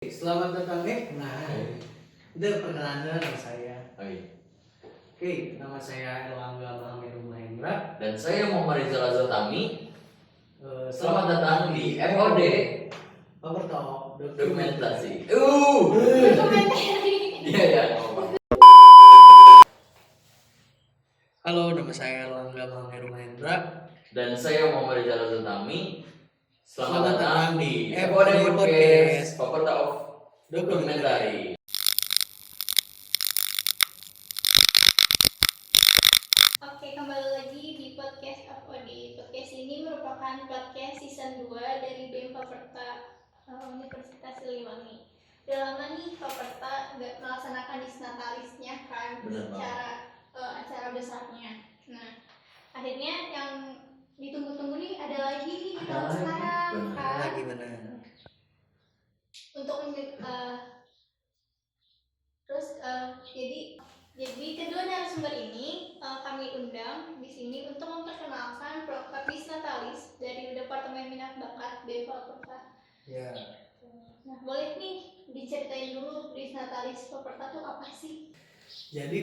Selamat datang itu perkenalan nama saya. Oke, nama saya Erlangga Mahamir Mahendra. Dan saya Muhammad Rizal Azotami. Selamat datang di FOD Overtalk Dokumentasi. Dokumentasi. Iya. Halo, nama saya Erlangga Mahamir Mahendra. Dan saya Muhammad Rizal Azotami. Selamat datang di FOD Podcast Overtalk Dokumentasi. Oke, kembali lagi di podcast FOD. Podcast ini merupakan podcast season 2 dari BEM Faperta Universitas Siliwangi. Udah lama nih Faperta nggak melaksanakan disnatalisnya kan, secara acara besarnya. Nah, akhirnya yang ditunggu-tunggu nih ada lagi nih di tahun sekarang kan. Gimana? Untuk jadi kedua narasumber ini kami undang di sini untuk memperkenalkan program Disnatalis dari Departemen Minat Bakat BEM Faperta. Ya. Nah, boleh nih diceritain dulu Disnatalis Faperta itu apa sih? Jadi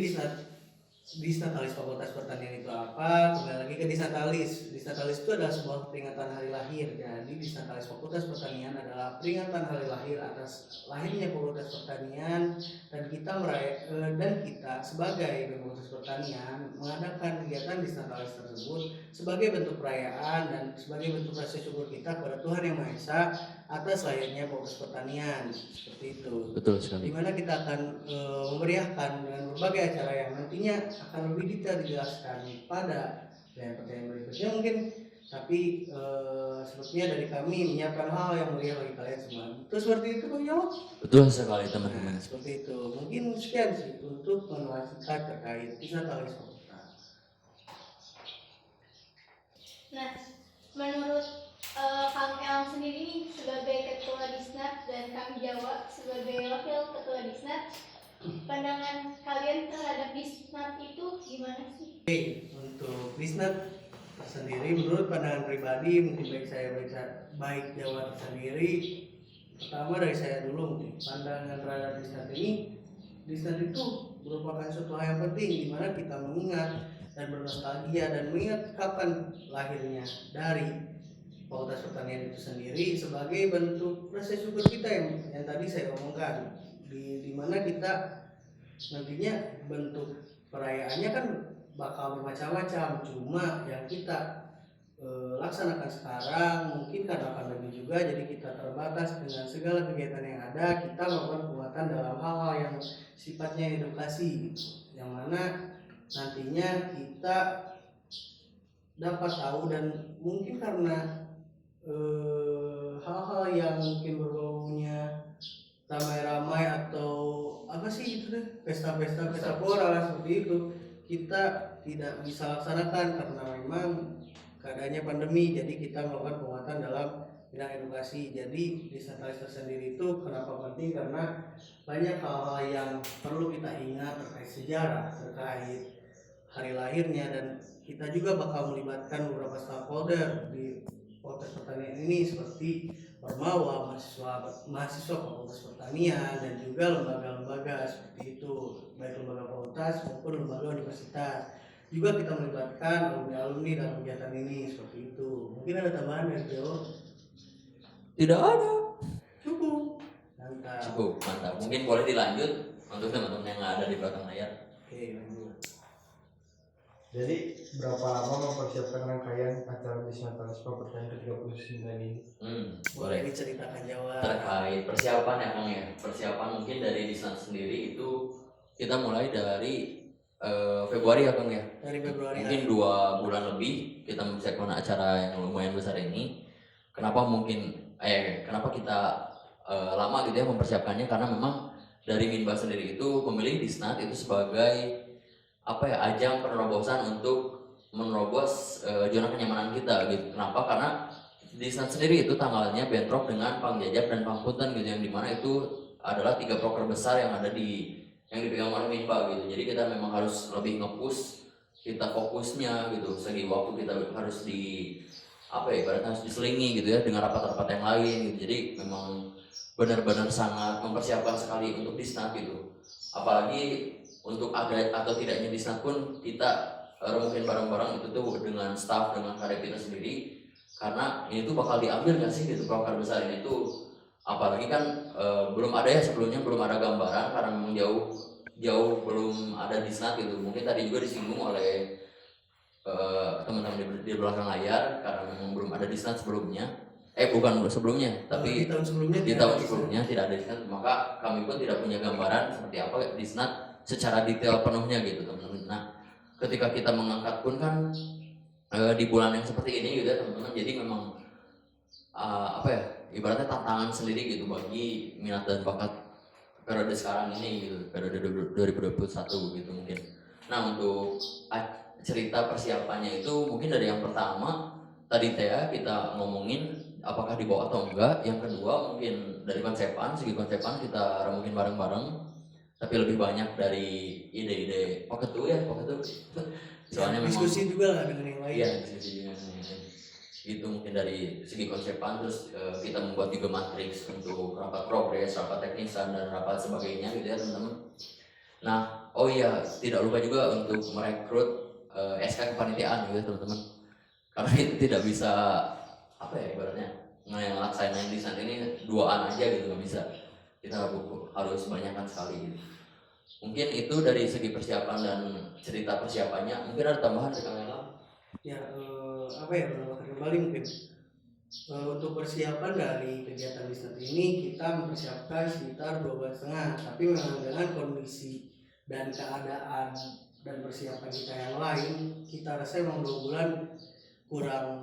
Disnatalis Fakultas Pertanian itu apa? Kembali lagi ke Disnatalis. Disnatalis itu adalah sebuah peringatan hari lahir. Jadi Disnatalis Fakultas Pertanian adalah peringatan hari lahir atas lahirnya Fakultas Pertanian, dan kita sebagai Fakultas Pertanian mengadakan kegiatan Disnatalis tersebut sebagai bentuk perayaan dan sebagai bentuk rasa syukur kita kepada Tuhan Yang Maha Esa atas lahirnya Fakultas Pertanian. Seperti itu. Betul sekali. Dimana kita akan memeriahkan dengan berbagai acara yang nantinya akan lebih detail dijelaskan pada pertanyaan berikutnya mungkin, tapi sepertinya dari kami menyiapkan hal yang meriah bagi kalian semua. Itu seperti itu Bang Jawa? Betul sekali teman-teman. Seperti itu. Mungkin sekian sih untuk mengulas terkait Disnatalis Fakultas. Nah, menurut Kang Elm sendiri nih sebagai Ketua Disnat dan Kang Jawa sebagai Wakil Ketua Disnat, pandangan kalian terhadap Disnat itu gimana sih? Untuk Disnat sendiri, menurut pandangan pribadi, mungkin baik Jawa sendiri, pertama dari saya dulu, mungkin pandangan terhadap Disnat itu merupakan suatu hal yang penting, di mana kita mengingat dan bernostalgia dan mengingat kapan lahirnya dari Fakultas Pertanian itu sendiri sebagai bentuk rasa syukur kita yang tadi saya omongkan, di mana kita nantinya bentuk perayaannya kan bakal bermacam-macam, cuma yang kita laksanakan sekarang mungkin karena pandemi juga, jadi kita terbatas dengan segala kegiatan yang ada. Kita melakukan penguatan dalam hal-hal yang sifatnya edukasi, yang mana nantinya kita dapat tahu, dan mungkin karena hal-hal yang mungkin berbaunya ramai-ramai atau apa sih itu deh, pesta pora seperti itu, kita tidak bisa laksanakan karena memang keadaannya pandemi. Jadi kita melakukan penguatan dalam bidang edukasi. Jadi Disnatalis tersendiri itu kenapa penting, karena banyak hal-hal yang perlu kita ingat terkait sejarah, terkait hari lahirnya, dan kita juga bakal melibatkan beberapa stakeholder di Fakultas Pertanian ini seperti Ormawa, mahasiswa Fakultas Pertanian, dan juga lembaga-lembaga seperti itu, baik lembaga fakultas maupun lembaga universitas. Juga kita melibatkan alumni dalam kegiatan ini seperti itu. Mungkin ada tambahan dari Jawa? Tidak ada. Cukup. Mantap. Mungkin boleh dilanjut untuk teman-teman yang ada di belakang layar. Oke, lanjut. Jadi berapa lama mempersiapkan rangkaian acara Disnatalis Pertanian ke-39 ini? Boleh diceritakan Jawa terkait persiapan ya Kang ya. Persiapan mungkin dari Disnat sendiri itu kita mulai dari Februari ya Kang ya. Dari Februari. Mungkin 2 bulan lebih kita mempersiapkan acara yang lumayan besar ini. Kenapa kita lama gitu ya mempersiapkannya, karena memang dari Minba sendiri itu memilih Disnat itu sebagai ajang penerobosan untuk menerobos zona kenyamanan kita gitu. Kenapa? Karena Disnat sendiri itu tanggalnya bentrok dengan Pangjajab dan Pangpunten gitu, yang dimana itu adalah 3 proker besar yang dipegang oleh Minba gitu. Jadi kita memang harus lebih nge-push kita fokusnya gitu. Segi waktu kita harus harus diselingi gitu ya dengan rapat-rapat yang lain gitu. Jadi memang benar-benar sangat mempersiapkan sekali untuk disnat gitu. Apalagi untuk ada atau tidaknya disnat pun kita remukin bareng-bareng itu tuh dengan staff, dengan karya kita sendiri, karena ini tuh bakal diambil nggak sih gitu proker besar ini tuh. Apalagi kan belum ada ya sebelumnya, belum ada gambaran karena memang jauh belum ada disnat gitu. Mungkin tadi juga disinggung oleh teman-teman di belakang layar karena memang belum ada disnat sebelumnya. Bukan sebelumnya, tapi di tahun sebelumnya di tidak tahun ada sebelumnya tidak ada disnat, maka kami pun tidak punya gambaran seperti apa disnat secara detail penuhnya gitu teman-teman. Nah, ketika kita mengangkat pun kan di bulan yang seperti ini gitu ya teman-teman, jadi memang apa ya, ibaratnya tantangan sendiri gitu bagi minat dan bakat periode sekarang ini gitu, periode 2021 gitu mungkin. Nah, untuk cerita persiapannya itu mungkin dari yang pertama tadi Tia kita ngomongin apakah dibawa atau enggak. Yang kedua mungkin dari segi konsepan kita remukin bareng-bareng, tapi lebih banyak dari ide-ide pocket tuh ya, soalnya memang diskusi juga lah dengan yang lain. iya, diskusi dengan yang lain itu mungkin dari segi konsepan. Terus kita membuat juga matriks untuk rapat progres, rapat teknisan dan rapat sebagainya gitu ya teman-teman. Nah, oh iya, tidak lupa juga untuk merekrut SK kepanitiaan gitu ya teman-teman, karena itu tidak bisa apa ya ibaratnya ngelaksanain di saat ini duaan aja gitu, nggak bisa, kita harus banyakkan sekali gitu. Mungkin itu dari segi persiapan dan cerita persiapannya. Mungkin ada tambahan dari Kang Elam? Ya apa ya, menambahkan kembali mungkin untuk persiapan dari kegiatan disnat ini kita mempersiapkan sekitar 2 bulan setengah, tapi memang dengan kondisi dan keadaan dan persiapan kita yang lain, kita rasa memang 2 bulan kurang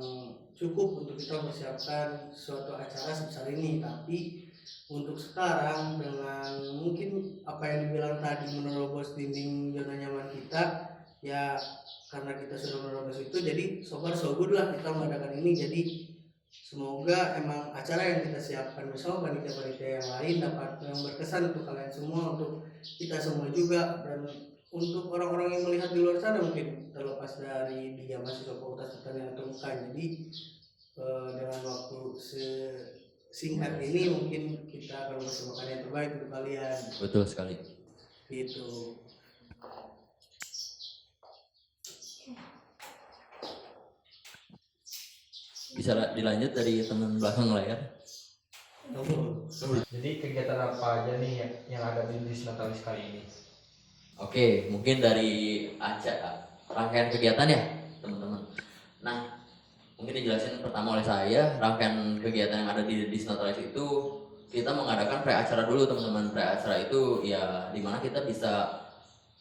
cukup untuk kita mempersiapkan suatu acara sebesar ini. Tapi untuk sekarang dengan mungkin apa yang dibilang tadi menerobos dinding zona nyaman kita, ya karena kita sudah menerobos itu, jadi so far so good lah kita mengadakan ini. Jadi semoga emang acara yang kita siapkan bersama panitia-panitia yang lain dapat yang berkesan untuk kalian semua, untuk kita semua juga, dan untuk orang-orang yang melihat di luar sana mungkin terlepas dari dia mahasiswa fakultas pertanian atau bukan. Jadi dengan waktu singkat ini mungkin kita akan mempersembahkan yang terbaik untuk kalian. Betul sekali. Gitu. Bisa dilanjut dari teman belakang layar. Jadi kegiatan apa aja nih yang ada di Disnatalis kali ini? Oke, mungkin dari rangkaian kegiatan ya teman-teman. Nah, mungkin dijelasin pertama oleh saya. Rangkaian kegiatan yang ada di Disnatalis itu kita mengadakan pre-acara dulu teman-teman. Pre-acara itu ya dimana kita bisa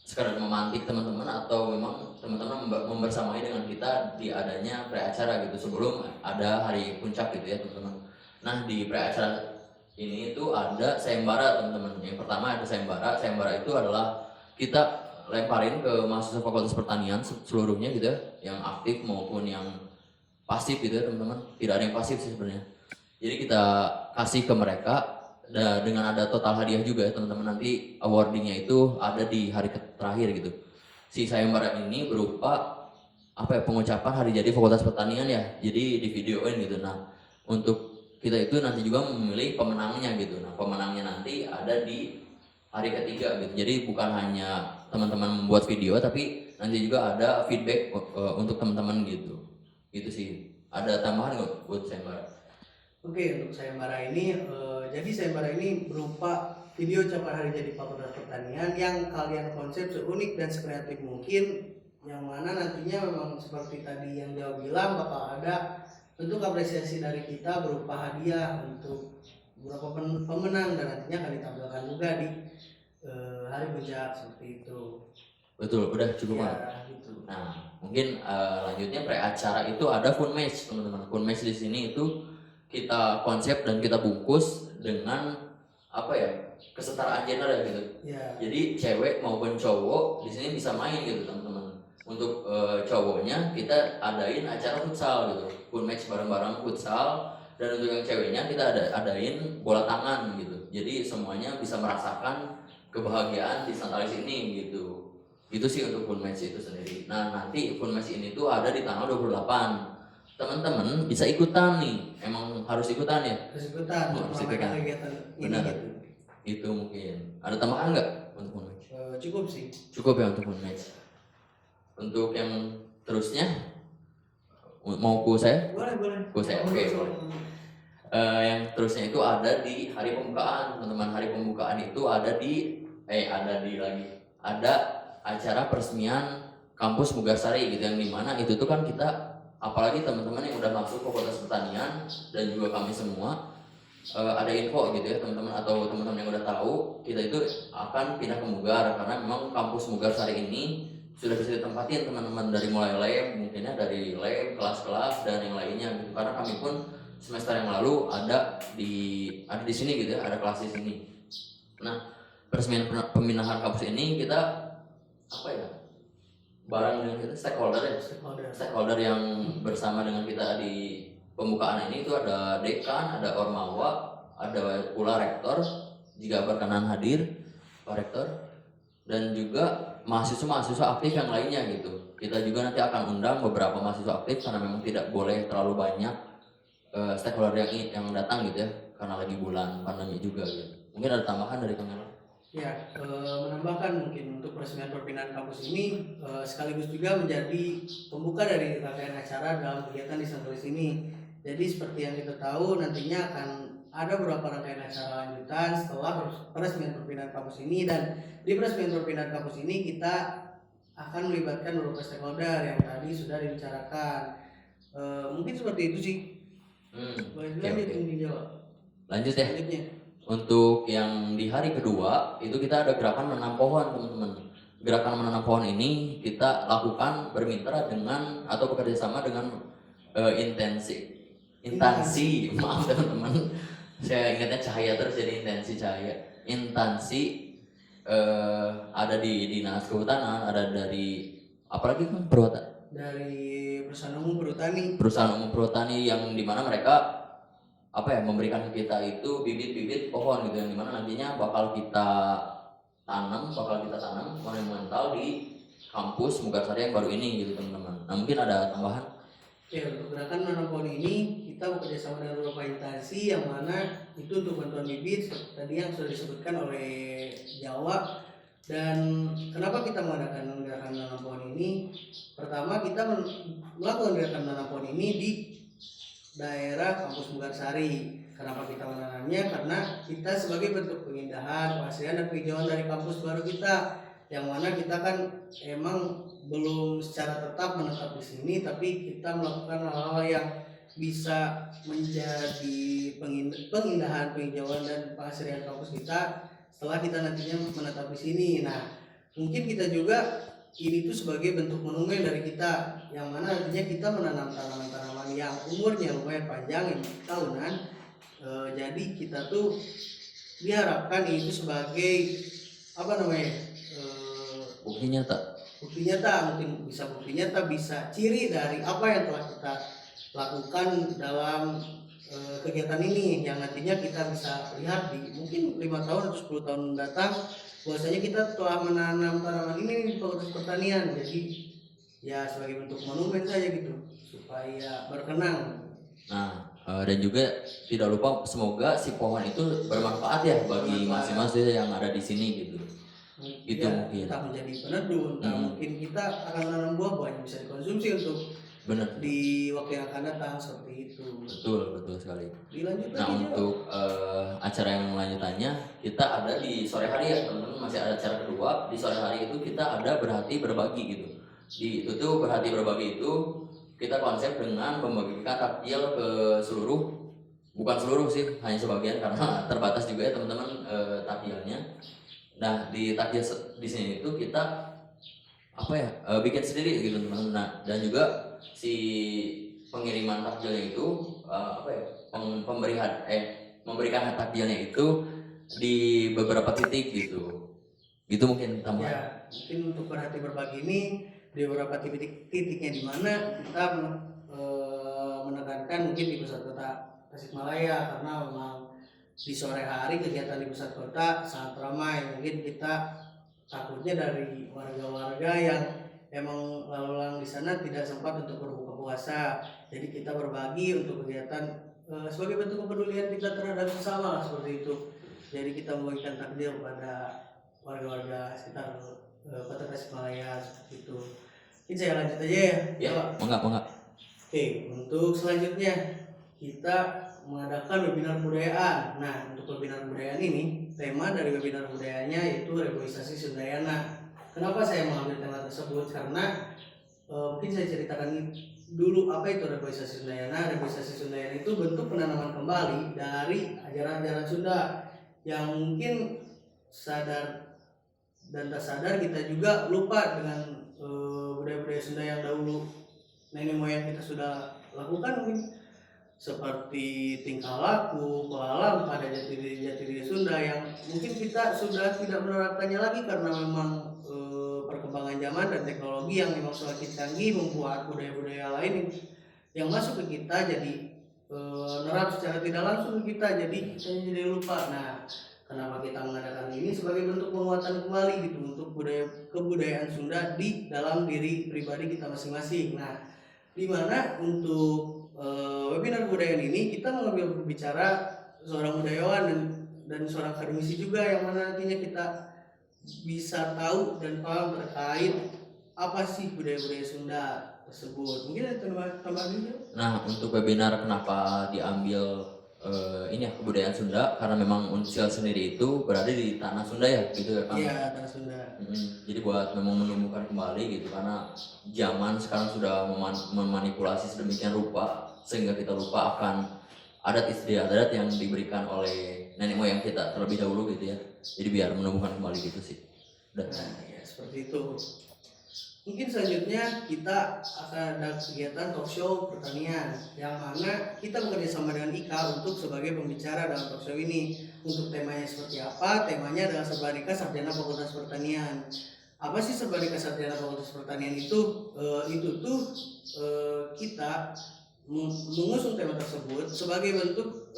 sekedar memantik teman-teman atau memang teman-teman membersamai dengan kita di adanya pre-acara gitu sebelum ada hari puncak gitu ya teman-teman. Nah, di pre-acara ini itu ada sayembara teman-teman. Yang pertama ada sayembara. Sayembara itu adalah kita lemparin ke mahasiswa fakultas pertanian seluruhnya gitu ya, yang aktif maupun yang pasif gitu ya teman-teman. Tidak ada yang pasif sih sebenarnya. Jadi kita kasih ke mereka dengan ada total hadiah juga ya teman-teman. Nanti awardingnya itu ada di hari terakhir gitu. Si sayembara ini berupa apa ya, pengucapan hari jadi fakultas pertanian ya, jadi di videoin gitu. Nah, untuk kita itu nanti juga memilih pemenangnya gitu. Nah, pemenangnya nanti ada di hari ketiga gitu. Jadi bukan hanya teman-teman membuat video, tapi nanti juga ada feedback untuk teman-teman gitu. Gitu sih. Ada tambahan nggak buat sayembara? Oke, untuk sayembara ini, jadi sayembara ini berupa video ucapan hari jadi Fakultas Pertanian yang kalian konsep seunik dan sekreatif mungkin, yang mana nantinya memang seperti tadi yang Jawa bilang bakal ada bentuk apresiasi dari kita berupa hadiah untuk beberapa pemenang, dan nantinya akan ditampilkan juga di hari puncak seperti itu. Betul, udah cukup Ya, Pak. gitu. Nah, mungkin lanjutnya pre-acara itu ada fun match teman-teman. Fun match di sini itu kita konsep dan kita bungkus dengan apa ya, kesetaraan gender ya gitu. Ya. Jadi cewek maupun cowok di sini bisa main gitu teman-teman. Untuk cowoknya kita adain acara futsal gitu, fun match bareng-bareng futsal. Dan untuk yang ceweknya kita adain bola tangan gitu. Jadi semuanya bisa merasakan kebahagiaan di Santalis ini gitu. Itu sih untuk fun match itu sendiri. Nah, nanti fun match ini tuh ada di tanggal 28. teman-teman bisa ikutan nih, emang harus ikutan ya. Terus ikutan Harus meramaikan ikutan. kegiatan ini Benar. gitu. Itu mungkin ada tambahan nggak untuk Moon Match? Cukup sih. Cukup ya untuk Moon Match. Untuk yang terusnya mau ku saya? Boleh. Ku saya, oke. Yang terusnya itu ada di hari pembukaan, teman-teman. Hari pembukaan itu ada di ada acara peresmian kampus Mugasari gitu, yang dimana itu tuh kan kita, apalagi teman-teman yang udah masuk ke Fakultas Pertanian dan juga kami semua, ada info gitu ya teman-teman, atau teman-teman yang udah tahu kita itu akan pindah ke Mugar, karena memang kampus Mugasari ini sudah bisa ditempatin teman-teman, dari mulai lab, mungkinnya dari lab, kelas-kelas dan yang lainnya gitu, karena kami pun semester yang lalu ada di sini gitu ya, ada kelas di sini. Nah, peresmian pemindahan kampus ini kita apa ya, bareng dengan kita stakeholder yang bersama dengan kita di pembukaan ini, itu ada dekan, ada ormawa, ada pula rektor jika berkenan hadir, Pak Rektor, dan juga mahasiswa aktif yang lainnya gitu. Kita juga nanti akan undang beberapa mahasiswa aktif karena memang tidak boleh terlalu banyak stakeholder yang datang gitu ya, karena lagi bulan pandemi juga gitu. Mungkin ada tambahan dari kamera? Ya, menambahkan mungkin untuk peresmian perpindahan kampus ini sekaligus juga menjadi pembuka dari rangkaian acara dalam kegiatan di Santoris ini. Jadi seperti yang kita tahu, nantinya akan ada beberapa rangkaian acara lanjutan setelah peresmian perpindahan kampus ini, dan di peresmian perpindahan kampus ini kita akan melibatkan beberapa stakeholder yang tadi sudah dibicarakan. Mungkin seperti itu sih. Boleh dilanjut dijawab. Lanjut ya. Selanjutnya. Untuk yang di hari kedua itu kita ada gerakan menanam pohon, teman-teman. Gerakan menanam pohon ini kita lakukan bermitra dengan atau bekerja sama dengan instansi maaf teman-teman, saya ingatnya cahaya terus jadi instansi ada di dinas kehutanan, ada dari apalagi kan dari perusahaan umum perhutani yang dimana mereka memberikan ke kita itu bibit-bibit pohon gitu, yang dimana nantinya bakal kita tanam monumental di kampus Mugasari yang baru ini gitu teman-teman. Nah, mungkin ada tambahan? Ya, untuk gerakan menanam pohon ini kita bekerja sama dengan beberapa instansi yang mana itu untuk bantuan bibit tadi yang sudah disebutkan oleh Jawa. Dan kenapa kita mengadakan gerakan menanam pohon ini? Pertama, kita melakukan gerakan menanam pohon ini di daerah kampus Mugasari. Kenapa kita menanamnya? Karena kita sebagai bentuk pengindahan, pelestarian dan penghijauan dari kampus baru kita, yang mana kita kan emang belum secara tetap menetap di sini, tapi kita melakukan hal-hal yang bisa menjadi pengindahan, penghijauan dan pelestarian kampus kita setelah kita nantinya menetap di sini. Nah, mungkin kita juga ini tuh sebagai bentuk monumen dari kita, yang mana nantinya kita menanam tanaman-tanaman yang umurnya lumayan panjang, yang tahunan. Jadi kita tuh diharapkan itu sebagai bukti nyata, mungkin bisa bukti nyata, bisa ciri dari apa yang telah kita lakukan dalam kegiatan ini, yang nantinya kita bisa lihat di mungkin 5 tahun atau 10 tahun mendatang bahwasanya kita telah menanam tanaman ini di Fakultas Pertanian. Jadi ya sebagai bentuk monumen saja gitu, supaya berkenang. Nah, dan juga tidak lupa semoga si pohon itu bermanfaat ya bagi mahasiswa yang ada di sini gitu. Itu Ya, mungkin entah menjadi peneduh, entah mungkin kita akan menanam buah yang bisa dikonsumsi untuk di waktu yang akan datang, seperti itu. Betul sekali. Dilanjut Nah, lagi, untuk acara yang lanjutannya kita ada di sore hari ya teman-teman, masih ada acara kedua di sore hari itu, kita ada berhati berbagi gitu. Di itu tuh berhati berbagi itu kita konsep dengan membagikan takjil ke bukan seluruh sih, hanya sebagian karena terbatas juga ya teman-teman takjilnya. Nah, di takjil di sini itu kita bikin sendiri gitu teman-teman. Nah, dan juga si pengiriman takjilnya itu memberikan takjilnya itu di beberapa titik gitu. Gitu mungkin tambahan. Ya, mungkin untuk berhati berbagi ini di beberapa titiknya di mana kita menekankan mungkin di pusat kota Tasikmalaya, karena memang di sore hari kegiatan di pusat kota sangat ramai. Mungkin kita takutnya dari warga-warga yang emang lalu lalang di sana tidak sempat untuk berbuka puasa. Jadi kita berbagi untuk kegiatan sebagai bentuk kepedulian kita terhadap sesama lah, seperti itu. Jadi kita membagikan takjil kepada warga-warga sekitar Kota Tasikmalaya seperti itu. Ini saya lanjut aja ya. Ya, Pak. enggak. Oke, untuk selanjutnya kita mengadakan webinar kebudayaan. Nah, untuk webinar kebudayaan ini, tema dari webinar budayanya yaitu reboisasi Sundayana. Kenapa saya mengambil tema tersebut? Karena mungkin saya ceritakan dulu apa itu reboisasi Sundayana. Reboisasi Sundayana itu bentuk penanaman kembali dari ajaran-ajaran Sunda yang mungkin sadar dan tak sadar kita juga lupa dengan budaya-budaya Sunda yang dahulu nenek moyang kita sudah lakukan, mungkin seperti tingkah laku, pola pada jati diri Sunda yang mungkin kita sudah tidak menerapkannya lagi karena memang perkembangan zaman dan teknologi yang memang semakin canggih membuat budaya-budaya lain yang masuk ke kita jadi nerap secara tidak langsung ke kita, jadi kita jadi lupa. Nah, kenapa kita mengadakan ini sebagai bentuk penguatan kembali gitu untuk kebudayaan Sunda di dalam diri pribadi kita masing-masing. Nah, di mana untuk webinar kebudayaan ini kita mengambil berbicara seorang budayawan dan seorang akademisi juga yang mana nantinya kita bisa tahu dan paham terkait apa sih budaya-budaya Sunda tersebut. Mungkin ada tambahan juga. Nah, untuk webinar kenapa diambil ini ya kebudayaan Sunda, karena memang Unsil sendiri itu berada di tanah Sunda ya gitu ya Kang. Iya, tanah Sunda. Jadi buat memang menumbuhkan kembali gitu, karena zaman sekarang sudah memanipulasi sedemikian rupa sehingga kita lupa akan adat istiadat yang diberikan oleh nenek moyang kita terlebih dahulu gitu ya. Jadi biar menumbuhkan kembali gitu sih. Dan Nah, ya seperti itu. Mungkin selanjutnya kita akan ada kegiatan talk show pertanian yang mana kita bekerja sama dengan IKA untuk sebagai pembicara dalam talk show ini. Untuk temanya seperti apa? Temanya adalah Serbadika Sarjana Fakultas Pertanian. Apa sih Serbadika Sarjana Fakultas Pertanian itu? Itu tuh kita mengusung tema tersebut sebagai bentuk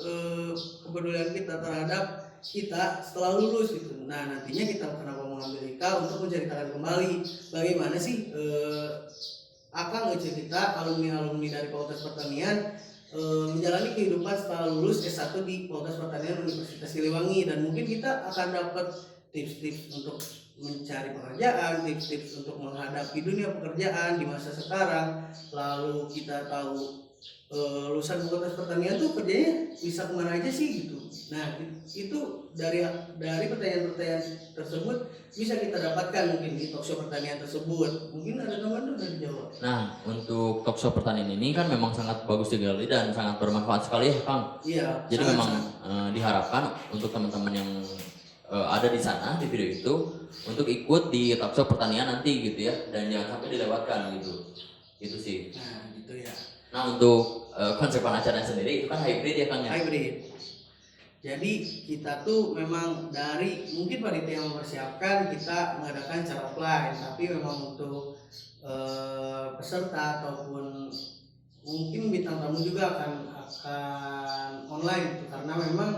kepedulian kita terhadap kita setelah lulus gitu. Nah, nantinya kita kenapa mengambil IKA untuk menceritakan kembali bagaimana sih Akang kita alumni dari Fakultas Pertanian menjalani kehidupan setelah lulus S1 di Fakultas Pertanian Universitas Siliwangi, dan mungkin kita akan dapat tips-tips untuk mencari pekerjaan, tips-tips untuk menghadapi dunia pekerjaan di masa sekarang. Lalu kita tahu lulusan Fakultas Pertanian tuh kerjanya bisa kemana aja sih gitu. Nah, itu dari pertanyaan-pertanyaan tersebut bisa kita dapatkan mungkin di talkshow pertanian tersebut. Mungkin ada teman dari Jawa. nah, untuk talkshow pertanian ini kan memang sangat bagus digali dan sangat bermanfaat sekali ya Kang. Iya. Jadi memang diharapkan untuk teman-teman yang ada di sana di video itu untuk ikut di talkshow pertanian nanti gitu ya, dan jangan sampai dilewatkan gitu. Itu sih. Nah, gitu ya. Nah, untuk konsep acaranya sendiri itu kan hybrid ya Kang ya. Hybrid. Jadi kita tuh memang dari mungkin panitia yang mempersiapkan kita mengadakan secara offline, tapi memang untuk peserta ataupun mungkin bintang tamu juga akan online gitu, karena memang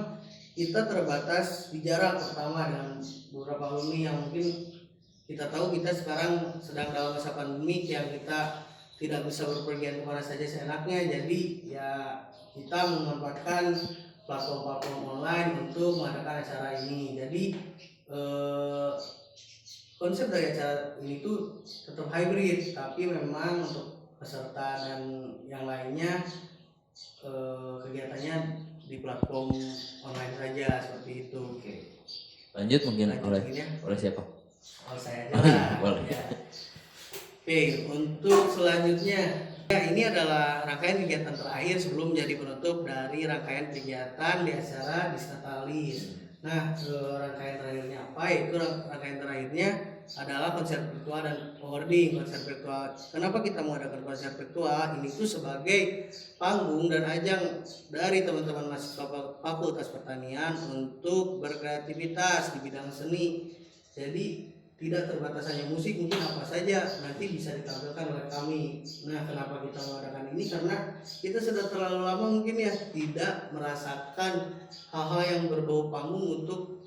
kita terbatas di jarak pertama dengan beberapa alumni yang mungkin kita tahu kita sekarang sedang dalam masa pandemi yang kita tidak bisa berpergian kemana saja seenaknya. Jadi ya kita memanfaatkan platform-platform online untuk mengadakan acara ini. Jadi konsep dari acara ini tuh tetap hybrid, tapi memang untuk peserta dan yang lainnya kegiatannya di platform online saja seperti itu. Oke. Lanjut mungkin oleh siapa? Oh, saya aja lah. Boleh. Ya. Oke, untuk selanjutnya ya, ini adalah rangkaian kegiatan terakhir sebelum menjadi penutup dari rangkaian kegiatan di acara Disnatalis. Nah, rangkaian terakhirnya apa? Itu rangkaian terakhirnya adalah konser virtual dan awarding. Konser virtual. Kenapa kita mengadakan konser virtual? Ini tuh sebagai panggung dan ajang dari teman-teman mahasiswa Fakultas Pertanian untuk berkreativitas di bidang seni. Jadi tidak terbatas hanya musik, mungkin apa saja nanti bisa ditampilkan oleh kami. Nah, kenapa kita mengadakan ini? Karena kita sudah terlalu lama mungkin ya tidak merasakan hal-hal yang berbau panggung untuk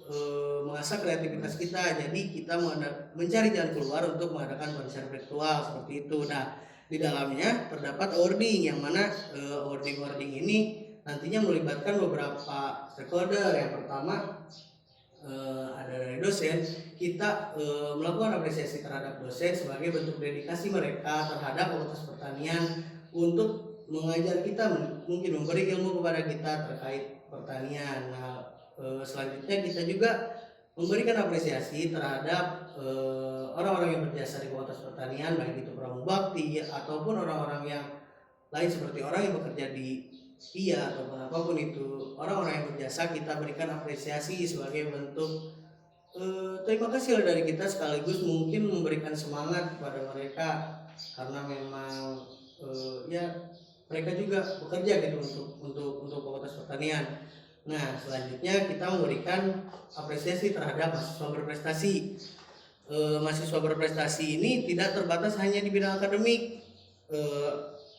mengasah kreativitas kita. Jadi kita mencari jalan keluar untuk mengadakan konser virtual seperti itu. Nah, di dalamnya terdapat awarding, yang mana awarding ini nantinya melibatkan beberapa stakeholder. Yang pertama ada dari dosen. Kita melakukan apresiasi terhadap dosen sebagai bentuk dedikasi mereka terhadap Fakultas Pertanian untuk mengajar kita, mungkin memberi ilmu kepada kita terkait pertanian. Nah, selanjutnya kita juga memberikan apresiasi terhadap orang-orang yang berjasa di Fakultas Pertanian, baik itu pramubakti ataupun orang-orang yang lain seperti orang yang bekerja di IA ataupun apapun itu, orang-orang yang berjasa kita berikan apresiasi sebagai bentuk terima kasih dari kita, sekaligus mungkin memberikan semangat kepada mereka karena memang ya mereka juga bekerja gitu untuk Fakultas Pertanian. Nah, selanjutnya kita memberikan apresiasi terhadap mahasiswa berprestasi. Mahasiswa berprestasi ini tidak terbatas hanya di bidang akademik.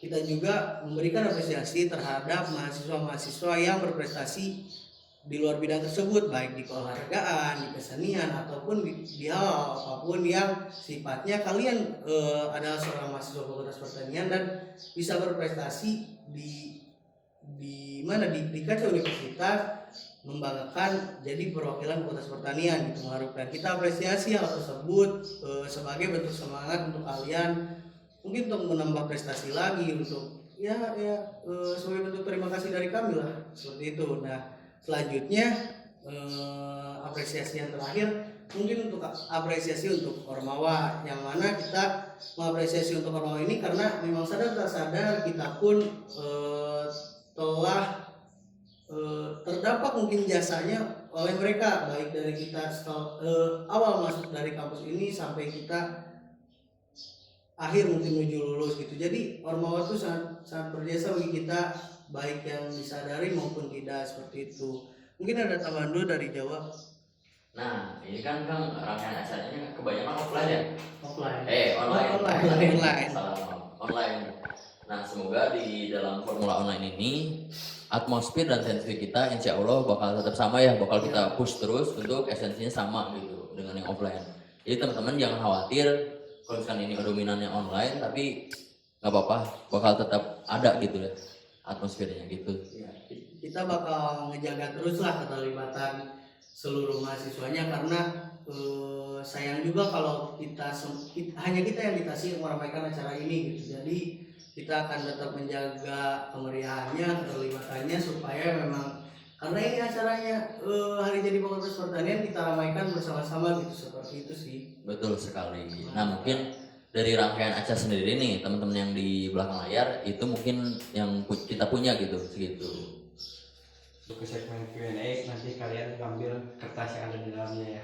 Kita juga memberikan apresiasi terhadap mahasiswa-mahasiswa yang berprestasi di luar bidang tersebut, baik di keolahragaan, di kesenian, ataupun di hal apapun yang sifatnya kalian adalah seorang mahasiswa Fakultas Pertanian dan bisa berprestasi di mana di kancah universitas, membanggakan jadi perwakilan Fakultas Pertanian gitu. Mengharapkan kita apresiasi hal tersebut sebagai bentuk semangat untuk kalian, mungkin untuk menambah prestasi lagi, untuk sebagai bentuk terima kasih dari kami lah, seperti itu. Nah, selanjutnya apresiasi yang terakhir mungkin untuk apresiasi untuk Ormawa, yang mana kita mengapresiasi untuk Ormawa ini karena memang sadar tak sadar kita pun telah terdampak mungkin jasanya oleh mereka, baik dari kita awal masuk dari kampus ini sampai kita akhir mungkin menuju lulus gitu. Jadi Ormawa itu sangat berjasa bagi kita, baik yang disadari maupun tidak, seperti itu. Mungkin ada tambahan dulu dari Jawa. Nah, ini kan rangkaian acaranya kebanyakan offline ya? Offline. Online. Salah, online. Nah, semoga di dalam formula online ini atmosfer dan tensi kita insya Allah bakal tetap sama ya, bakal kita push terus untuk esensinya sama gitu dengan yang offline. Jadi teman-teman jangan khawatir kalau misalkan ini dominannya online, tapi nggak apa-apa, bakal tetap ada gitu ya atmosfernya gitu. Ya, kita bakal ngejaga terus lah keterlibatan seluruh mahasiswanya, karena sayang juga kalau hanya kita yang dikasih meramaikan acara ini gitu. Jadi kita akan tetap menjaga kemeriahannya, keterlibatannya, supaya memang karena ini acaranya hari jadi Fakultas Pertanian, kita ramaikan bersama-sama gitu, seperti itu sih. Betul sekali. Nah, mungkin dari rangkaian acara sendiri nih teman-teman yang di belakang layar itu mungkin yang kita punya gitu segitu. Untuk segmen Q&A nanti kalian ambil kertas yang ada di dalamnya ya.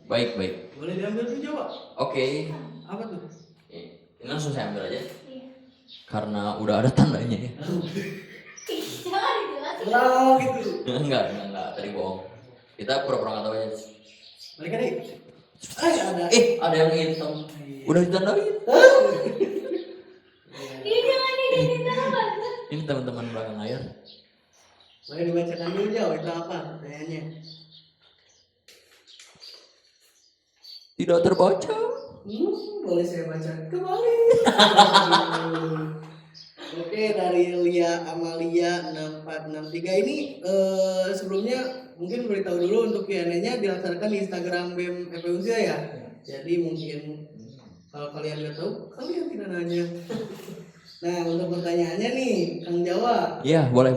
Baik. Boleh diambil tuh Jawa? Oke. Apa tuh? Ini langsung saya ambil aja. Iya. Karena udah ada tandanya ya. Jangan dijelasin. Oh gitu. Enggak, tadi bohong. Kita pura-pura nggak tahu aja. Balik aja. Ada. Ada yang hitam. Udah ditandain. Ini jangan ditambah. Ini teman-teman belakang layar. Boleh dibacakan dulu Jawa, itu apa pertanyaannya? Tidak terbaca. Boleh saya baca kembali. Oke, dari Lia Amalia 6463 ini sebelumnya mungkin beritahu dulu untuk Q&A-nya dilaksanakan di Instagram BEM FEUNSIA ya. Jadi mungkin kalau kalian nggak tahu, kalian tidak nanya. Nah, untuk pertanyaannya nih, Kang Jawa. Iya, boleh.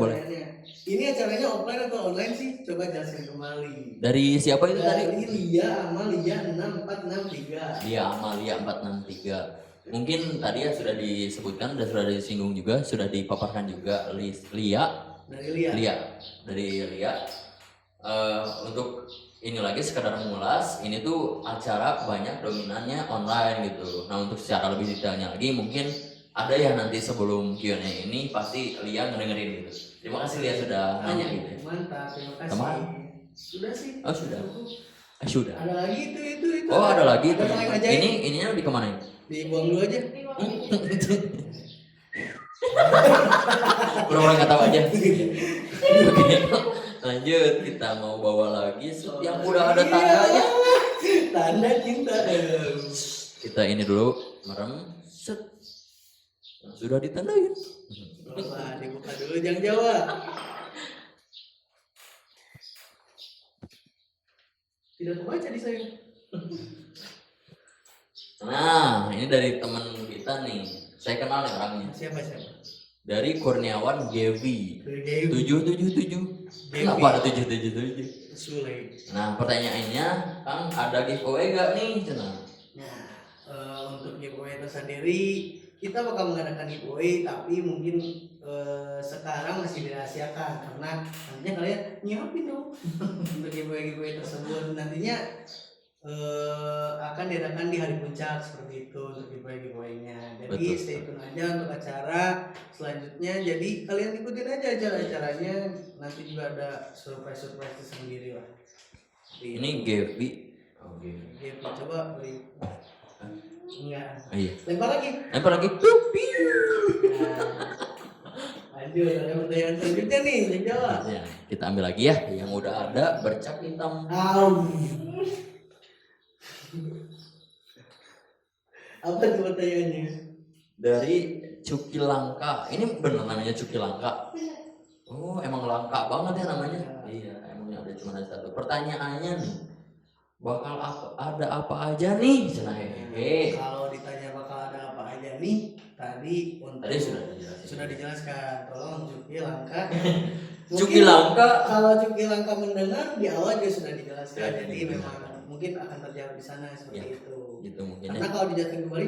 Ini acaranya offline atau online sih? Coba jelaskan kembali. Dari siapa itu tadi? Dari Lia Amalia 6463. Lia Amalia 463. Mungkin tadi ya sudah disebutkan dan sudah disinggung juga, sudah dipaparkan juga Lia. Dari Lia. Untuk ini lagi sekedar mengulas, ini tuh acara banyak dominannya online gitu. Nah, untuk secara lebih detailnya lagi mungkin ada ya nanti sebelum Q&A ini pasti Lia ngedengerin gitu. Terima kasih Lia sudah nanya gitu. Mantap, terima kasih. Teman? Sudah sih. Oh sudah. Sudah. Ada lagi itu. Oh ada lagi. Ada yang ajaib. Ininya dikemanain? Dibuang dulu aja. Pura-pura nggak tahu aja. Oke. Lanjut, kita mau bawa lagi set yang udah ada tandanya. Tanda cinta. Kita ini dulu merem set. Yang sudah ditandain. Wah, dibuka dulu jangan Jawa. Tidak terbaca di saya. Nah, ini dari teman kita nih. Saya kenal nih orangnya. Siapa? Dari Kurniawan Gevi. Dewi 777. Kenapa ada 777? Sule. Nah, pertanyaannya, Kang, ada giveaway gak nih? Cenah. Nah, untuk giveaway itu sendiri kita bakal mengadakan giveaway, tapi mungkin sekarang masih dirahasiakan karena nantinya kalian nyiapin dong untuk giveaway tersebut. Nantinya akan diadakan di hari puncak seperti itu untuk giveaway-nya. Jadi Betul. stay tune aja untuk acara selanjutnya. Jadi kalian ikutin aja acara-acaranya. Nanti juga ada surprise tersendiri lah. Ini Gevi. Oh, Gevi. Gitu, coba beli. Enggak. Oh, iya. Lempar lagi. Lempar lagi. Tupi. Nah, lanjut ada pertanyaan selanjutnya nih, yang jawab. Ya, kita ambil lagi ya yang udah ada bercak hitam. Apa tuh pertanyaannya? Dari Cuki Langka. Ini bener namanya Cuki Langka. Oh, emang langka banget ya namanya. Iya, emangnya ada cuma ada satu. Pertanyaannya nih, bakal ada apa aja nih? Cenah hehehe. Kalau ditanya bakal ada apa aja nih, tadi Tadi sudah dijelasin. sudah dijelaskan. Tolong Cuki Langka. Cuki Langka. Kalau Cuki Langka mendengar di awal juga sudah dijelaskan. Ya, Jadi iya. memang mungkin akan terjawab di sana seperti Ya, itu. gitu mungkin Karena ya. kalau dijelaskan kembali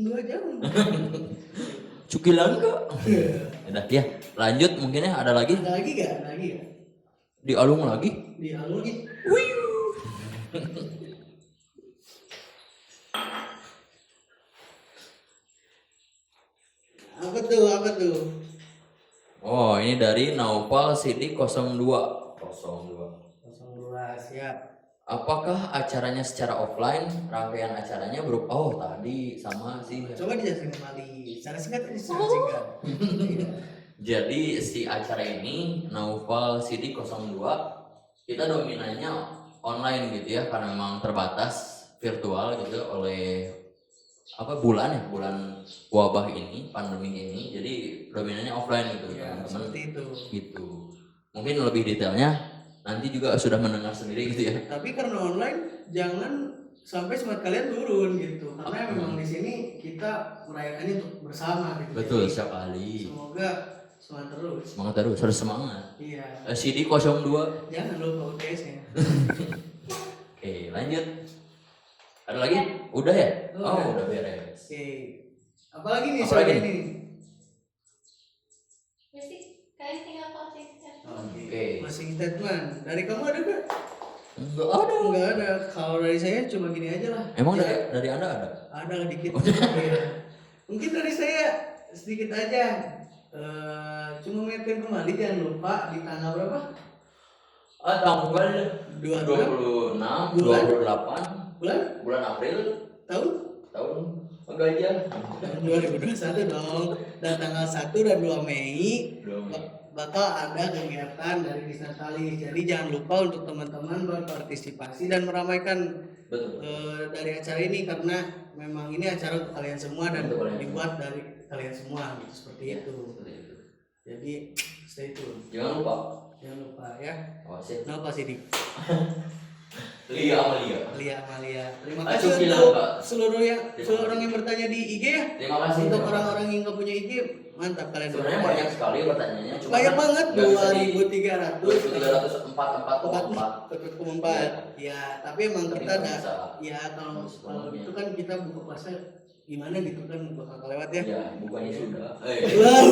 2 jam. Cuki Langka. Udah ya, lanjut mungkin ya ada lagi Ada lagi gak? Ada lagi gak? dialung lagi. Di alur lagi. Apa tuh? Apa tuh? Oh, ini dari Naupal Sidik 02. 02. 02 siap. Apakah acaranya secara offline? Rangkaian acaranya berupa tadi sama sih. Coba dijelasin kembali. Secara singkat aja, secara singkat. Iya. Jadi si acara ini Naufal Sidik 02 kita dominannya online gitu ya karena memang terbatas virtual gitu oleh bulan wabah ini, pandemi ini. Jadi dominannya offline gitu Ya, teman-teman. seperti itu. Gitu. Mungkin lebih detailnya nanti juga sudah mendengar sendiri gitu ya. Tapi karena online jangan sampai semangat kalian turun gitu. Karena memang di sini kita merayakannya untuk bersama gitu. Betul Jadi, sekali. semoga semangat terus. Semangat terus, harus semangat. Iya. CD 02. Jangan lupa UTS-nya. Oke, lanjut. Ada lagi? Udah ya? Udah. Oh, udah beres. Oke. Apalagi nih Apalagi soalnya nih? nih? Berarti kalian tinggal closing statement. Oke. Closing statement. Dari kamu ada gak? Enggak ada. Enggak ada. Kalau dari saya cuma gini aja lah. Emang Ya, dari Anda ada? ada lah dikit. Iya. Mungkin dari saya sedikit aja. Cuma maintain kembali, jangan lupa di tanggal berapa? Tanggal 26 26, Bulan? 28 bulan April tahun tahun enggak aja. tahun 2021 dong. Dan tanggal 1 dan 2 Mei bakal ada kegiatan dari Disnatalis. Jadi jangan lupa untuk teman-teman berpartisipasi dan meramaikan Betul. dari acara ini karena memang ini acara untuk kalian semua dan Untuk kalian dibuat dari kalian semua gitu seperti Iya, itu. seperti itu. Jadi stay tune. Jangan lupa. Jangan lupa ya. Awasin. Kenapa sih Dik? Lia Amalia. Lia Amalia. Terima Ayo, kasih bilang, untuk Kak. seluruh Terima orang yang bertanya di IG ya. Terima kasih. Untuk terima orang-orang kasih. yang nggak punya IG, mantap kalian. Sebenarnya bertanya. banyak sekali pertanyaannya. cuma Banyak kan banget, nggak bisa di 2304 2304. ya, tapi emang Tapi kita nggak ada bisa. ya kalau sepenuhnya. itu kan kita buka puasa gimana gitu kan bakal kelewat ya. Ya, bukannya sudah. Wow.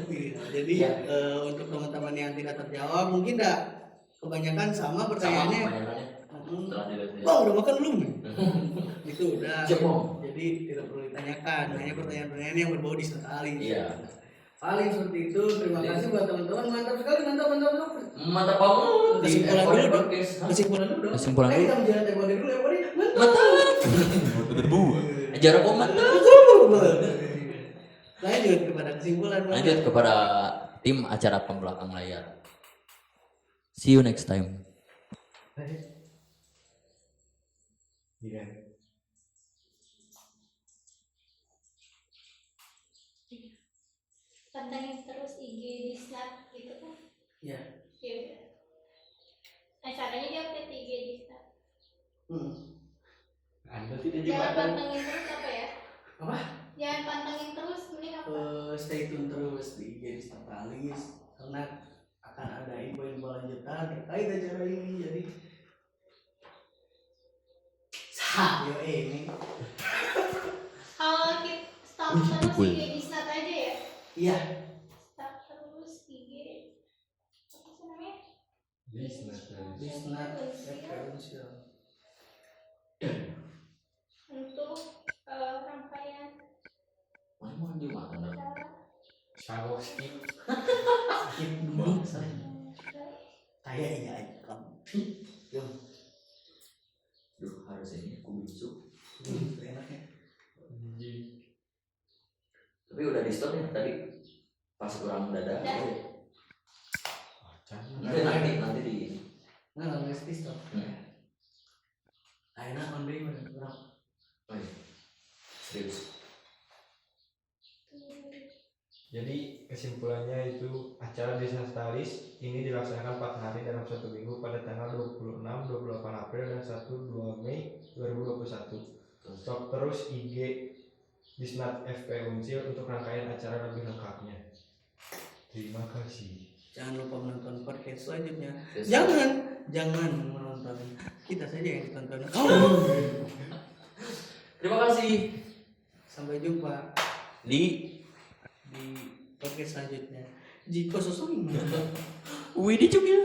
Iya, jadi Ya. untuk teman-teman yang tidak terjawab mungkin enggak kebanyakan sama pertanyaannya. Kebanyakannya setelah dilihat. Wah, udah makan belum? Itu udah. Jepong. Jadi tidak perlu ditanyakan, hanya pertanyaan-pertanyaan yang berbau di sekali. Iya. Paling seperti itu. Terima kasih buat teman-teman. Mantap sekali, mantap. Mantap banget. Di Kesimpulan F1 dulu dong. podcast. Hah? Kesimpulan dulu dong. Kesimpulan dulu. Kita menjalan tempo dulu ya, Pak. Mantap. Jarak mantap. Lanjut kepada kesimpulan. Pak. Lanjut kepada tim acara pembelakang layar. See you next time. Iya. Pantengin terus IG Disnat gitu kan. Ya. Ya udah. Nah caranya dia update IG Disnat. Anda tidak Jangan juga pantengin terus apa ya? Apa? Jangan pantengin terus, mending apa? Stay tune terus di IG Disnatalis karena akan ada info-info lanjutan terkait acara ini. Jadi yo ini. Kalau kita stop terus IG Disnat aja ya? Iya. Stop terus IG apa sih namanya? Disnat referensial. Untuk rangkaian Mana mau gimana? acara Sawo skip. Skip dulu saya. Kayak iya kamu. Yo. Duh, harus ini aku bisu. Enaknya. Tapi udah di stop ya tadi. Pas kurang dada. Udah. Nanti di ini. Nggak ngerti stop. Ayeuna on day mana kurang. Oh iya. Serius. Jadi kesimpulannya itu acara Disnatalis ini dilaksanakan 4 hari dalam 1 minggu pada tanggal 26, 28 April dan 1-2 Mei 2021. Stop terus IG Disnat FP Unsil untuk rangkaian acara lebih lengkapnya. Terima kasih. Jangan lupa menonton podcast selanjutnya. Yes. Jangan menonton. Kita saja yang ditonton. Terima kasih. Sampai jumpa Di di podcast selanjutnya. Jika sesuai. Widi Cukil.